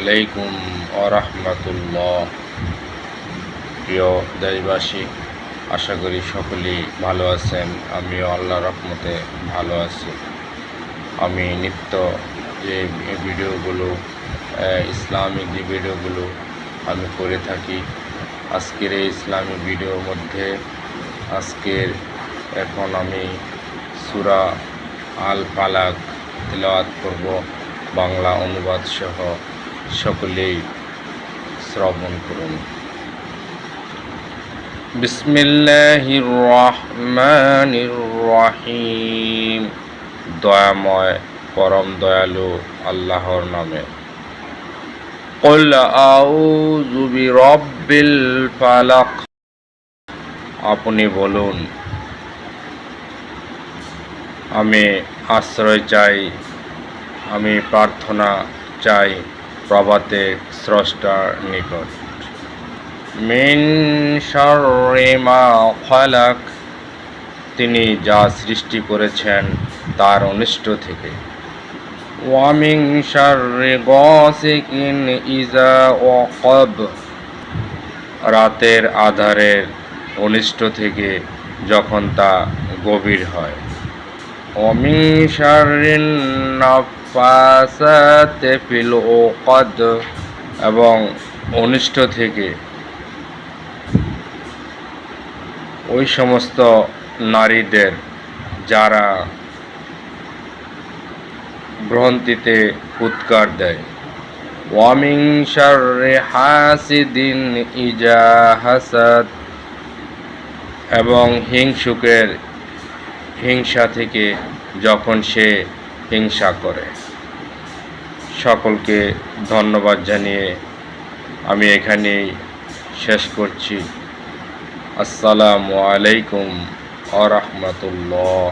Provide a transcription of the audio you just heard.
আলাইকুম ওয়া রাহমাতুল্লাহ। প্রিয় দেশবাসী, আশা করি সকলেই ভালো আছেন। আমিও আল্লাহর রহমতে ভালো আছি। আমি নিত্য যে ভিডিওগুলো ইসলামিক যে ভিডিওগুলো আমি করে থাকি, আজকের এই ইসলামিক ভিডিওর মধ্যে এখন আমি সূরা আল ফালাক তিলাওয়াত করব, বাংলা অনুবাদ সহ। সকলেই শ্রবণ করুন। বিসমিল্লাহির রহমানির রহিম। দয়াময় পরম দয়ালু আল্লাহর নামে। কুল আউযু বিরাব্বিল ফালাক। আপনি বলুন, আমি আশ্রয় চাই, আমি প্রার্থনা চাই প্রভাতে স্রষ্টার নিকট। মিন শাররি মা খালাক। তিনি যা সৃষ্টি করেছেন তার অনিষ্ট থেকে। ওয়া মিন শাররি গাসিকিন ইযা ওয়াকাব। রাতের আধারের অনিষ্ট থেকে যখন তা গভীর হয়। ওয়া মিন শাররিন নাফাসাতি ফিল উকাদ। এবং অনিষ্ট থেকে ওই সমস্ত নারীদের যারা গ্রন্থিতে ফুৎকার দেয়। ওয়া মিন শাররি হাসিদিন ইযা হাসাদ। এবং হিংসুকের হিংসা থেকে যখন সে হিংসা করে। সকলকে ধন্যবাদ জানিয়ে আমি এখানেই শেষ করছি। আসসালামু আলাইকুম ওয়া রাহমাতুল্লাহ।